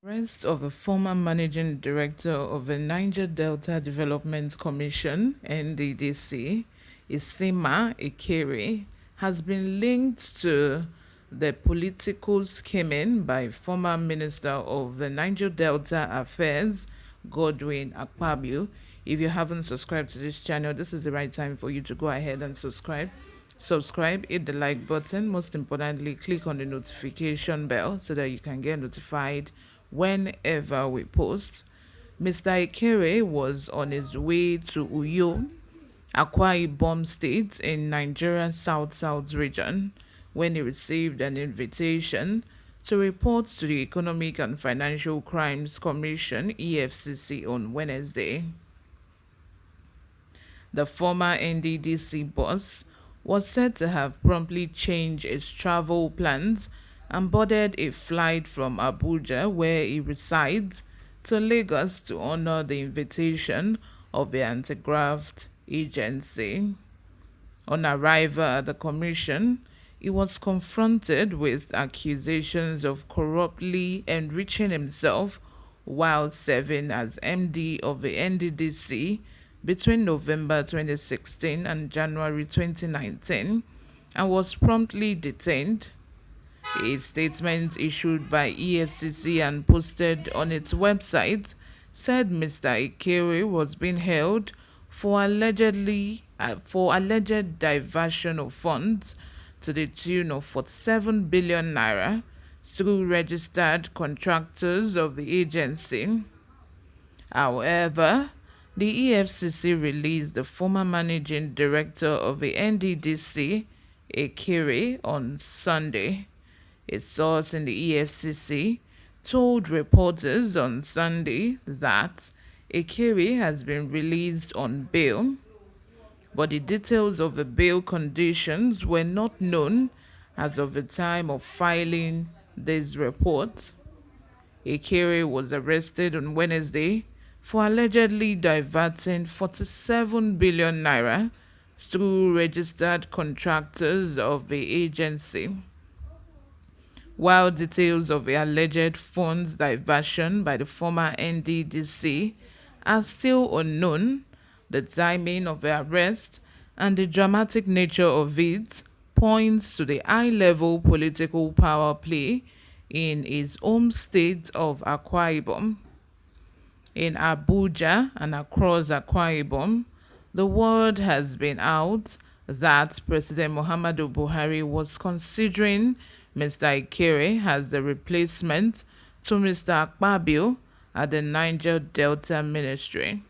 Arrest of a former managing director of the Niger Delta Development Commission (NDDC), Isima Ekere, has been linked to the political scheming by former Minister of the Niger Delta Affairs, Godwin Akpabio. If you haven't subscribed to this channel, this is the right time for you to go ahead and subscribe. Subscribe, hit the like button. Most importantly, click on the notification bell so that you can get notified whenever we post. Mr. Ekere was on his way to Uyo, Akwa Ibom State in Nigeria's South region when he received an invitation to report to the Economic and Financial Crimes Commission (EFCC) on Wednesday. The former NDDC boss was said to have promptly changed his travel plans and boarded a flight from Abuja, where he resides, to Lagos to honor the invitation of the anti-graft agency. On arrival at the commission, he was confronted with accusations of corruptly enriching himself while serving as MD of the NDDC between November 2016 and January 2019, and was promptly detained. A statement issued by EFCC and posted on its website said Mr. Ekere was being held for alleged diversion of funds to the tune of 47 billion naira through registered contractors of the agency. However, the EFCC released the former managing director of the NDDC, Ekere, on Sunday. A source in the EFCC told reporters on Sunday that Ekere has been released on bail, but the details of the bail conditions were not known as of the time of filing this report. Ekere was arrested on Wednesday for allegedly diverting 47 billion naira through registered contractors of the agency. While details of the alleged funds diversion by the former NDDC are still unknown, the timing of the arrest and the dramatic nature of it points to the high-level political power play in his home state of Akwa Ibom. In Abuja and across Akwa Ibom, the word has been out that President Muhammadu Buhari was considering Mr. Ekere as the replacement to Mr. Akpabio at the Niger Delta Ministry.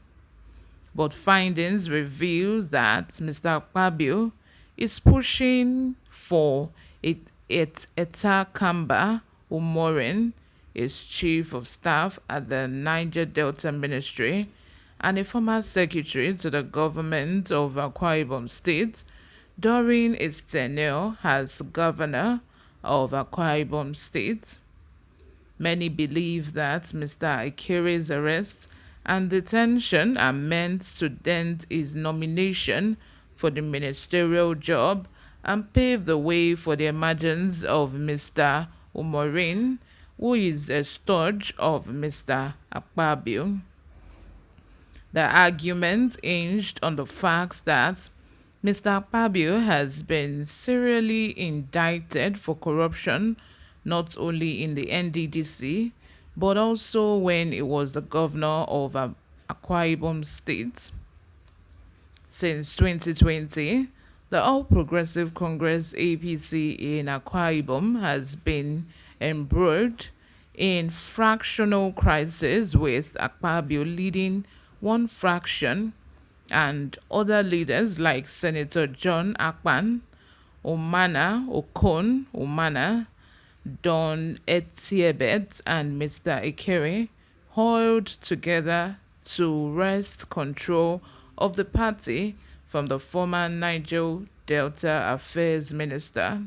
But findings reveal that Mr. Akpabio is pushing for Eta Kamba Umorin, his chief of staff at the Niger Delta Ministry and a former secretary to the government of Akwa Ibom State during its tenure as governor of Akwa Ibom State. Many believe that Mr. Ekere's arrest and detention are meant to dent his nomination for the ministerial job and pave the way for the emergence of Mr. Umorin, who is a stooge of Mr. Akpabio. The argument hinged on the fact that Mr. Akpabio has been serially indicted for corruption not only in the NDDC but also when he was the governor of Akwa Ibom State. Since 2020, the All Progressive Congress (APC) in Akwa Ibom has been embroiled in fractional crisis, with Akpabio leading one fraction and other leaders like Senator John Akpan, Okon Umana, Don Etiebet, and Mr. Ekere hauled together to wrest control of the party from the former Niger Delta Affairs Minister.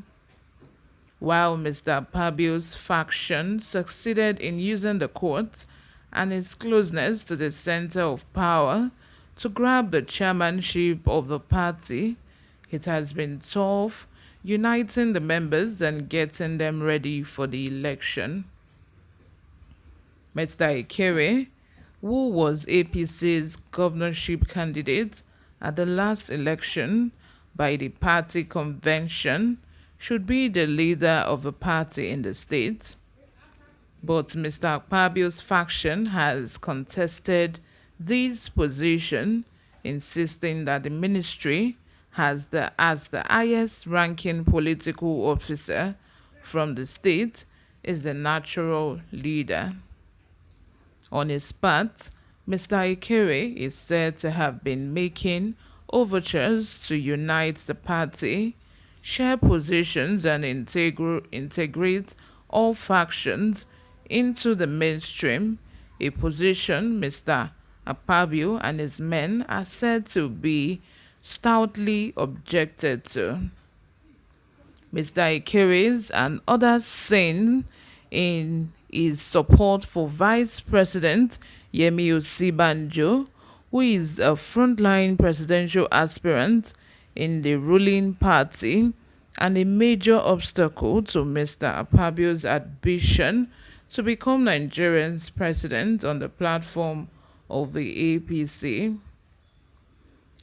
While Mr. Akpabio's faction succeeded in using the court and his closeness to the center of power to grab the chairmanship of the party, it has been tough uniting the members and getting them ready for the election. Mr. Ikere, who was APC's governorship candidate at the last election by the party convention, should be the leader of the party in the state. But Mr. Akpabio's faction has contested this position, insisting that the ministry has as the highest ranking political officer from the state is the natural leader. On his part, Mr. Ikere is said to have been making overtures to unite the party, share positions, and integrate all factions into the mainstream, a position Mr. Akpabio and his men are said to be stoutly objected to. Mr. Ikere's and others saying in his support for Vice President Yemi Osibanjo, who is a frontline presidential aspirant in the ruling party and a major obstacle to Mr. Akpabio's ambition to become Nigerian's president on the platform of the APC.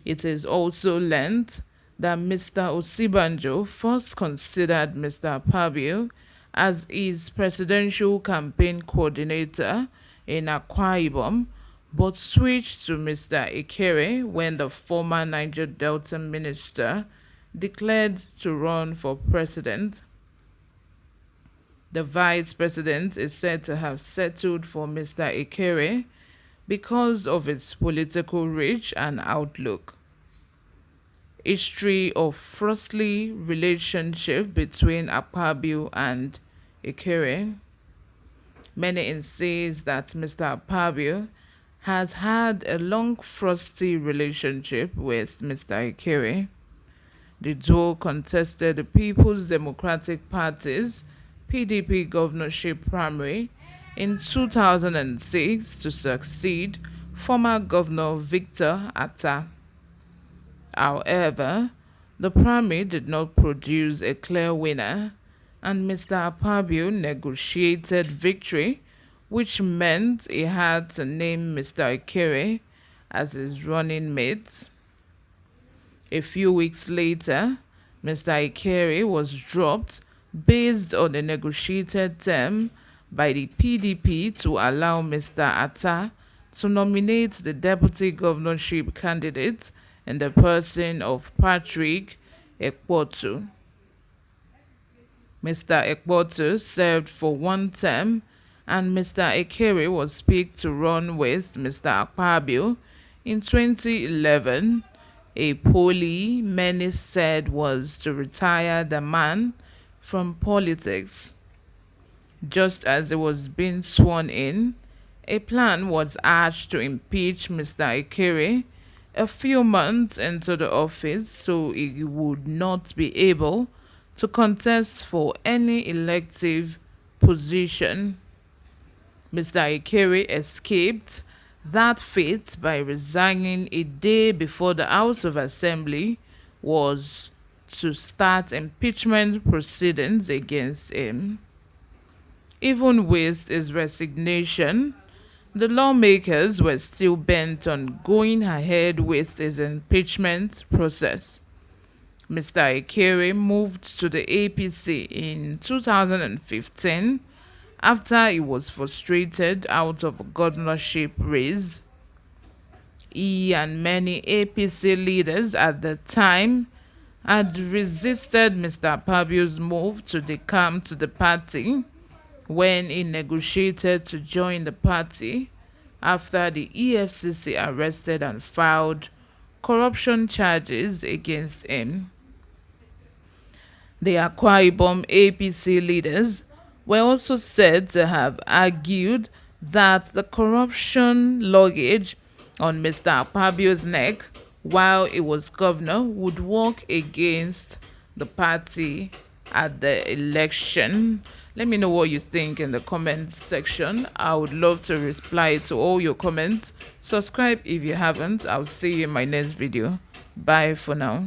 It is also learnt that Mr. Osibanjo first considered Mr. Akpabio as his presidential campaign coordinator in Akwa Ibom, but switched to Mr. Ikere when the former Niger Delta minister declared to run for president. The vice president is said to have settled for Mr. Ikere because of its political reach and outlook. History of frosty relationship between Akpabio and Ikere. Many insist that Mr. Akpabio has had a long frosty relationship with Mr. Ikere. The duo contested the People's Democratic Party's PDP governorship primary in 2006 to succeed former Governor Victor Atta. However, the primary did not produce a clear winner, and Mr. Akpabio negotiated victory, which meant he had to name Mr. Ikere as his running mate. A few weeks later, Mr. Ikere was dropped based on a negotiated term by the PDP to allow Mr. Atta to nominate the deputy governorship candidate in the person of Patrick Ekwotu. Mr. Ekwotu served for one term, and Mr. Ikere was picked to run with Mr. Akpabio in 2011. A poly many said was to retire the man from politics. Just as he was being sworn in, a plan was hatched to impeach Mr. Ikere a few months into the office so he would not be able to contest for any elective position. Mr. Ikere escaped that fate by resigning a day before the House of Assembly was to start impeachment proceedings against him. Even with his resignation, the lawmakers were still bent on going ahead with his impeachment process. Mr. Ikere moved to the APC in 2015 after he was frustrated out of a governorship race. He and many APC leaders at the time had resisted Mr. Akpabio's move to decamp to the party when he negotiated to join the party after the EFCC arrested and filed corruption charges against him. The Akwa Ibom APC leaders were also said to have argued that the corruption luggage on Mr. Akpabio's neck while he was governor would work against the party at the election. Let me know what you think in the comment section. I would love to reply to all your comments. Subscribe if you haven't. I'll see you in my next video. Bye for now.